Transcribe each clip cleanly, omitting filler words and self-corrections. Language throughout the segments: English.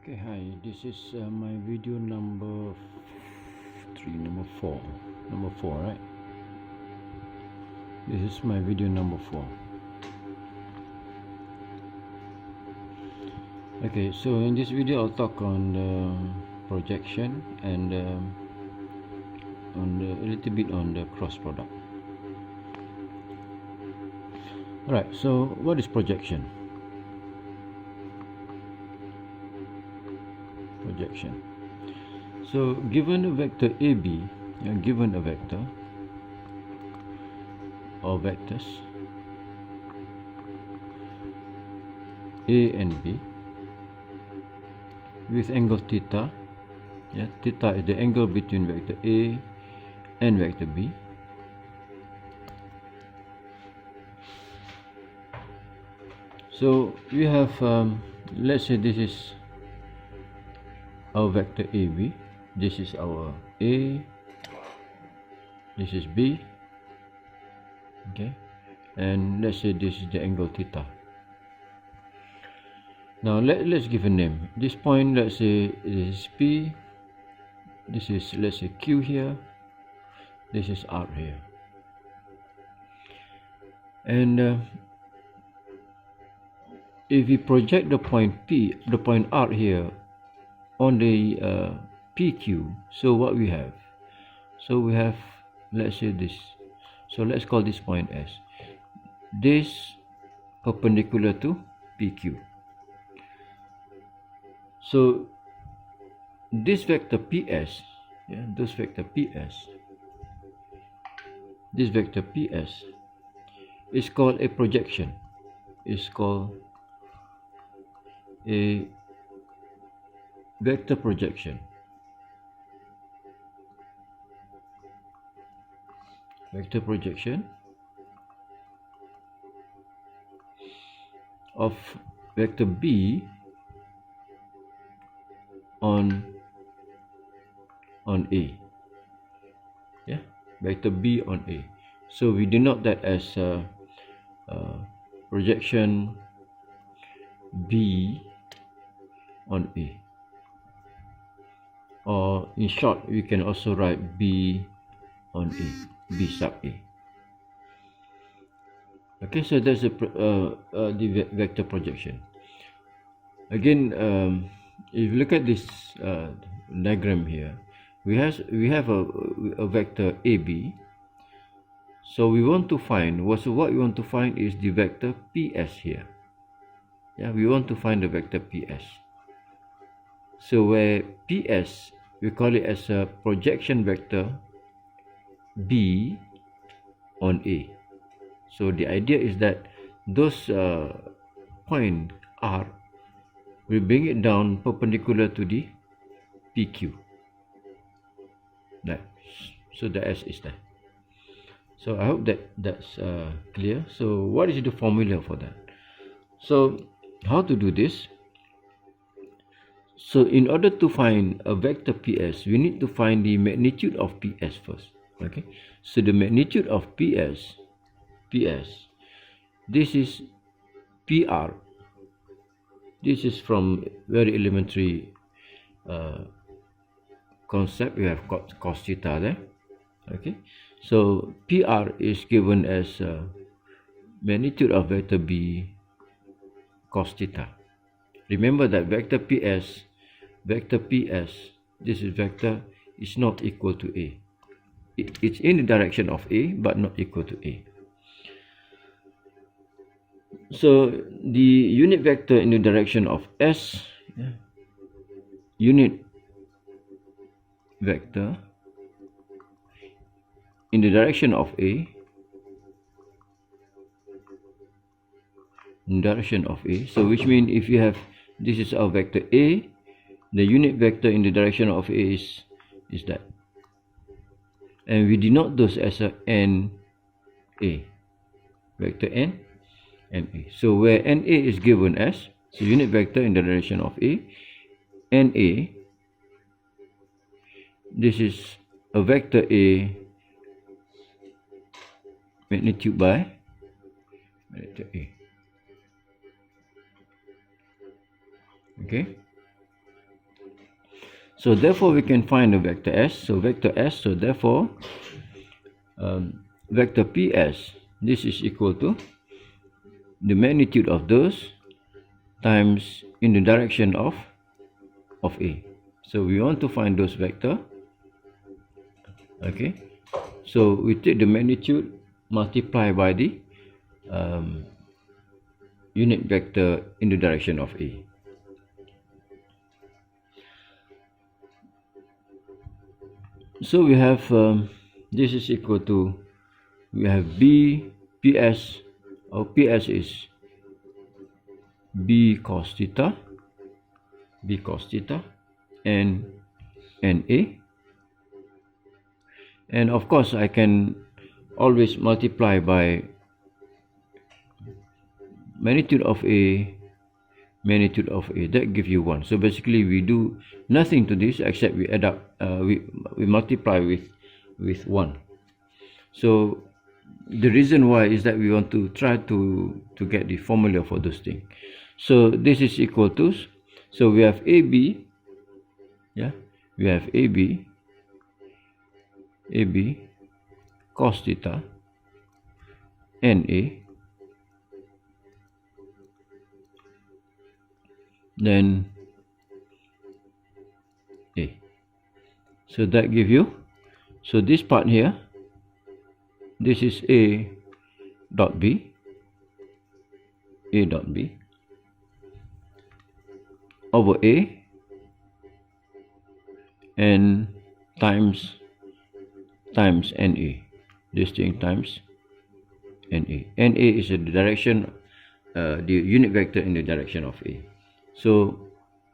Okay, hi, this is my video number 4, right? This is my video number 4. Okay, so in this video I'll talk on the projection and a little bit on the cross product. Alright, so what is projection? So given a vector AB, given a vector or vectors A and B with angle theta, theta is the angle between vector A and vector B. So we have, let's say this is our vector AB, this is our A, this is B, okay, and let's say this is the angle theta. Now let's give a name. This point, let's say this is P, this is, let's say, Q here, this is R here, and if we project the point P, the point R here on the PQ, so what we have? So we have, let's say this, so let's call this point S. This perpendicular to PQ. So this vector PS, this vector PS, this vector PS is called a projection. It's called a vector projection. Vector projection of vector B on A. Vector B on A. So we denote that as projection B on A. Or in short, we can also write B on A, B sub A. Okay, so that's the vector projection. Again, if you look at this diagram here, we have a vector AB. So we want to find what we want to find is the vector PS here. We want to find the vector PS. So where PS, we call it as a projection vector B on A. So the idea is that those point R, we bring it down perpendicular to the PQ. So the S is there. So I hope that's clear. So what is the formula for that? So how to do this? So in order to find a vector PS, we need to find the magnitude of PS first. Okay, so the magnitude of PS, this is PR. This is from very elementary concept. We have got cos theta there. Okay, so PR is given as magnitude of vector B cos theta. Remember that vector PS, this is vector, is not equal to A. It's in the direction of A, but not equal to A. So the unit vector in the direction of S, unit vector in the direction of A, so which means if you have, this is our vector A, the unit vector in the direction of A is that, and we denote those as a NA, vector N and A. So where NA is given as, so unit vector in the direction of A, NA, this is a vector A magnitude by vector A. Okay, So therefore we can find a vector S. So vector S, so therefore vector PS, this is equal to the magnitude of those times in the direction of A. So we want to find those vector. Okay, so we take the magnitude multiply by the unit vector in the direction of A. So we have this is equal to, we have B PS, or PS is B cos theta and NA, and of course I can always multiply by magnitude of A, that give you 1. So basically we do nothing to this except we add up, we multiply with 1. So the reason why is that we want to try to get the formula for those things. So this is equal to, so we have AB, yeah, we have AB cos theta NA, then A. So that give you, so this part here, this is A dot B over A and times NA, this thing times NA. NA is the direction, the unit vector in the direction of A. So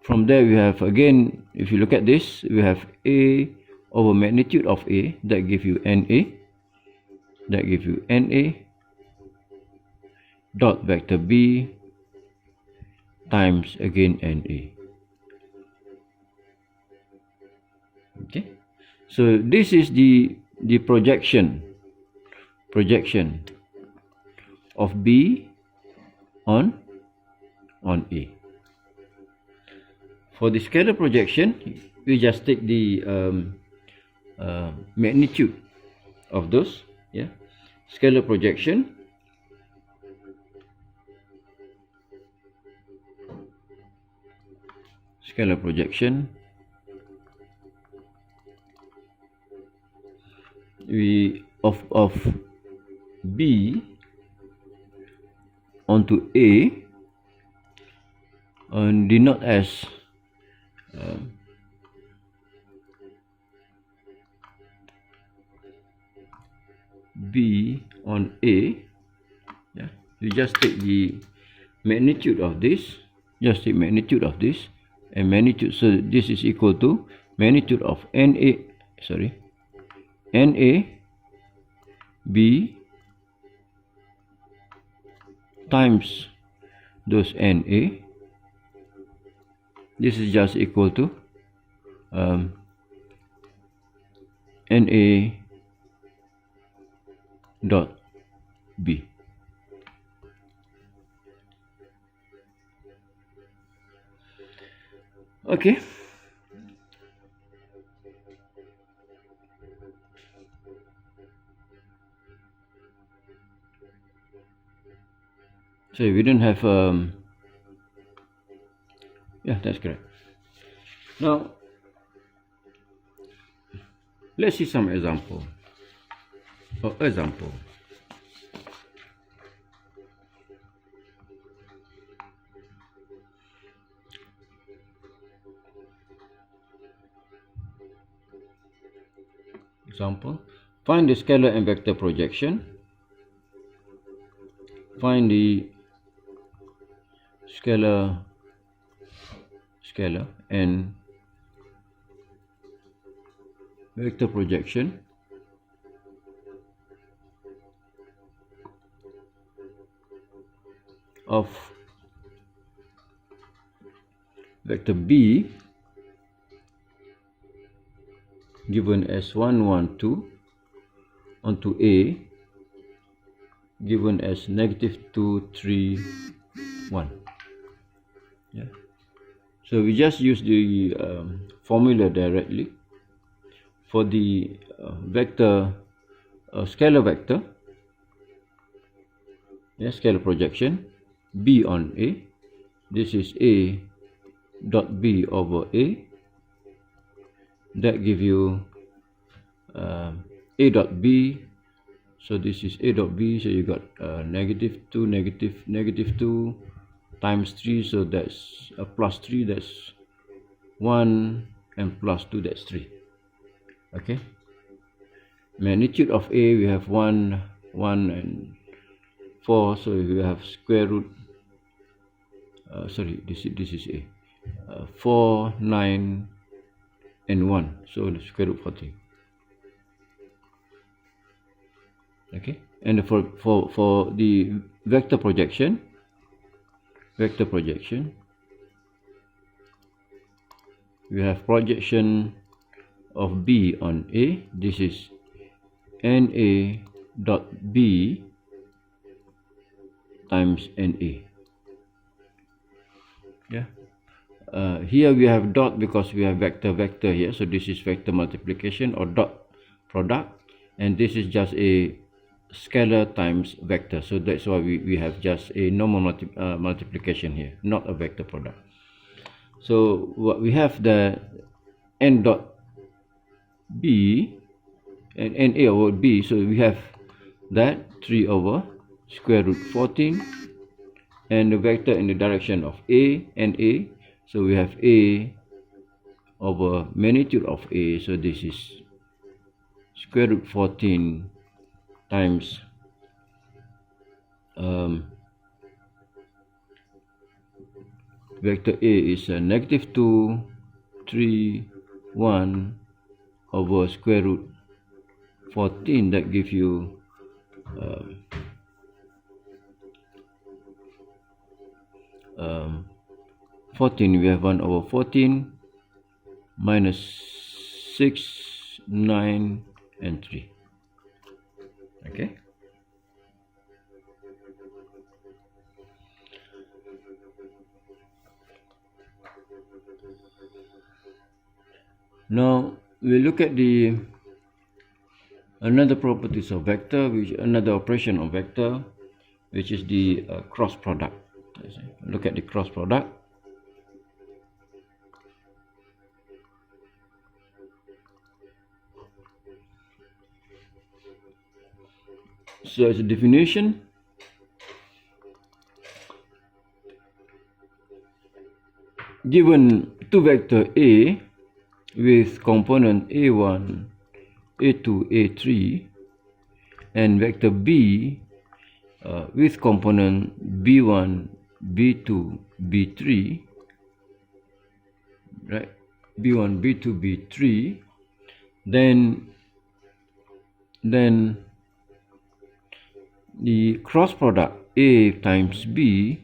from there we have, again, if you look at this, we have A over magnitude of A, that give you NA, dot vector B times again NA. Okay, so this is the projection of B on A. For the scalar projection, we just take the magnitude of those, yeah, scalar projection we of B onto A and denote as B on A, yeah, you just take the magnitude of this, and magnitude, so this is equal to magnitude of NA B times those NA. This is just equal to NA dot B. Okay. So we don't have yeah, that's correct. Now let's see some example. Example find the scalar and vector projection. Find the scalar and vector projection of vector B given as 1, 1, 2 onto A given as -2, 3, 1. Yeah. So we just use the formula directly for the vector, scalar vector, scalar projection B on A. This is A dot B over A. That give you A dot B. So this is A dot B. So you got -2, -2 times 3. So that's plus 3. That's 1, and plus 2. That's 3. Okay. Magnitude of A, we have 1, 1, and 4. So we have square root. Sorry, this is A. 4, 9, and 1. So the square root 40. Okay. And for the vector projection, we have projection of B on A. This is NA dot B times NA. Yeah. Here we have dot because we have vector here. So this is vector multiplication or dot product, and this is just a scalar times vector. So that's why we have just a normal multiplication here, not a vector product. So what we have the n dot B and NA over B. So we have that 3 over square root 14, and the vector in the direction of A and A. So we have A over magnitude of A. So this is square root 14 times vector A is -2, 3, 1 over square root 14. That gives you 14. We have 1 over 14 minus 6, 9, and 3. Okay. Now we look at the another properties of vector, which another operation of vector, which is the cross product. Look at the cross product. So as a definition, given two vector A with component A1, A2, A3, and vector B with component B1, B2, B3, right? B1, B2, B3, then the cross product A times B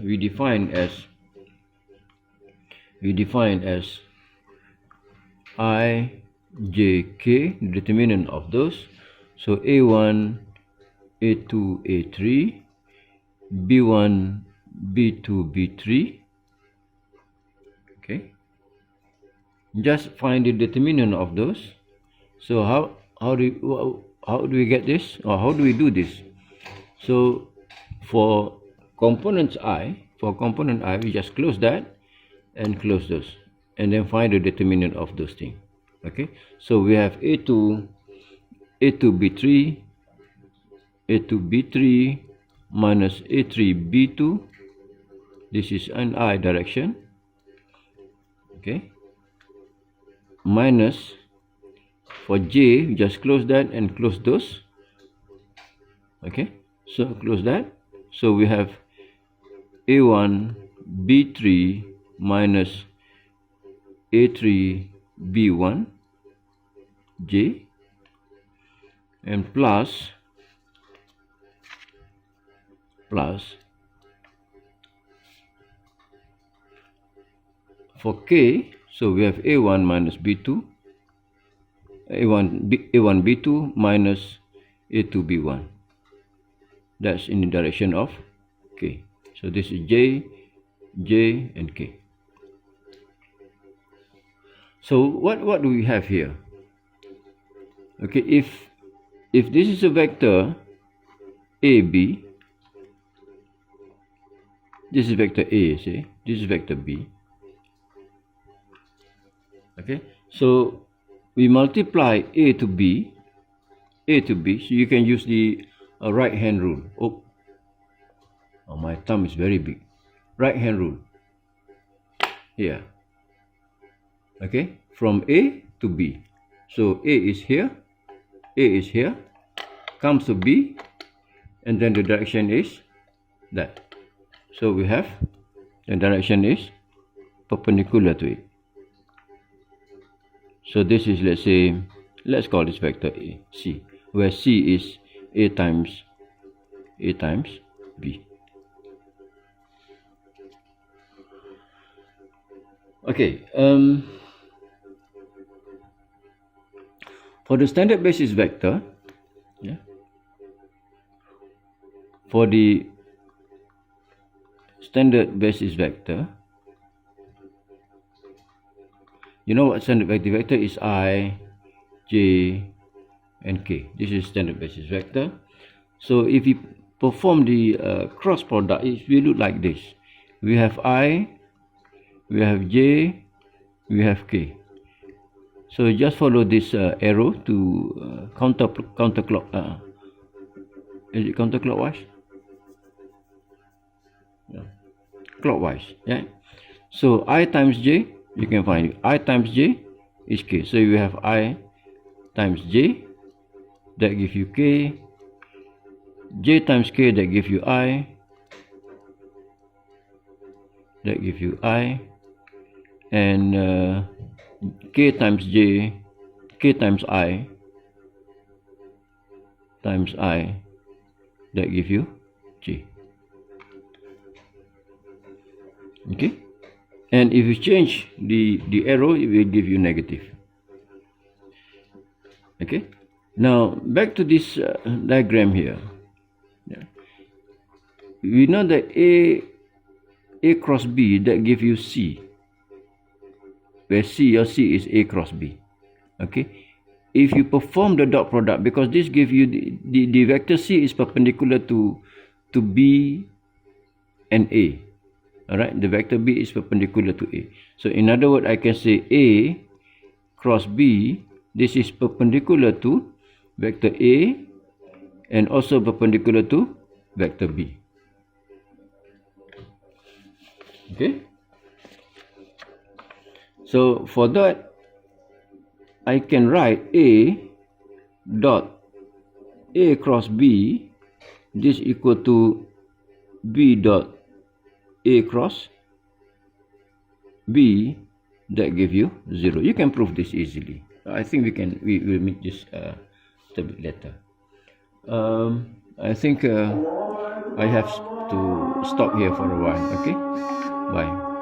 we define as I, J, K, the determinant of those. So A1, A2, A3, B1, B2, B3. Okay. Just find the determinant of those. So how do we get this, or how do we do this? So for components I, we just close that and close those, and then find the determinant of those things. Okay, so we have A2, B3, A2, B3 minus A3, B2. This is an I direction. Okay, minus for J, we just close that and close those. Okay, so close that. So we have A1, B3 minus A3, B1, J, and plus for K. So we have A1 minus B2, A1, B2 minus A2, B1. That's in the direction of K. So this is J, and K. So what do we have here? Okay, if this is a vector AB, this is vector A, say, this is vector B. Okay, so we multiply A to B, so you can use the right hand rule. Oh, my thumb is very big. Right hand rule here. Okay, from A to B. So A is here, comes to B, and then the direction is that. So we have the direction is perpendicular to it. So this is, let's say, let's call this vector A, C, where C is A times B. Okay, for the standard basis vector, for the standard basis vector, you know what standard vector is? I, J, and K. This is standard basis vector. So if you perform the cross product, it will look like this. We have I, we have J, we have K. So just follow this arrow to counterclock. Is it counterclockwise? Yeah. Clockwise. Yeah. So I times J, you can find it. I times J is K. So you have I times J, that gives you K. J times K, that gives you I. That gives you I. And K times J, K times I, that gives you J. Okay, and if you change the arrow, it will give you negative. Okay, now back to this diagram here. We know that A cross B, that gives you C, where your C is A cross B. Okay, if you perform the dot product, because this gives you the vector C is perpendicular to B and A. Alright, the vector B is perpendicular to A. So in other words, I can say A cross B, this is perpendicular to vector A and also perpendicular to vector B. Okay, so for that, I can write A dot A cross B, this equal to B dot A cross B, that give you 0. You can prove this easily. I think we will meet this a bit later. I think I have to stop here for a while. Okay, bye.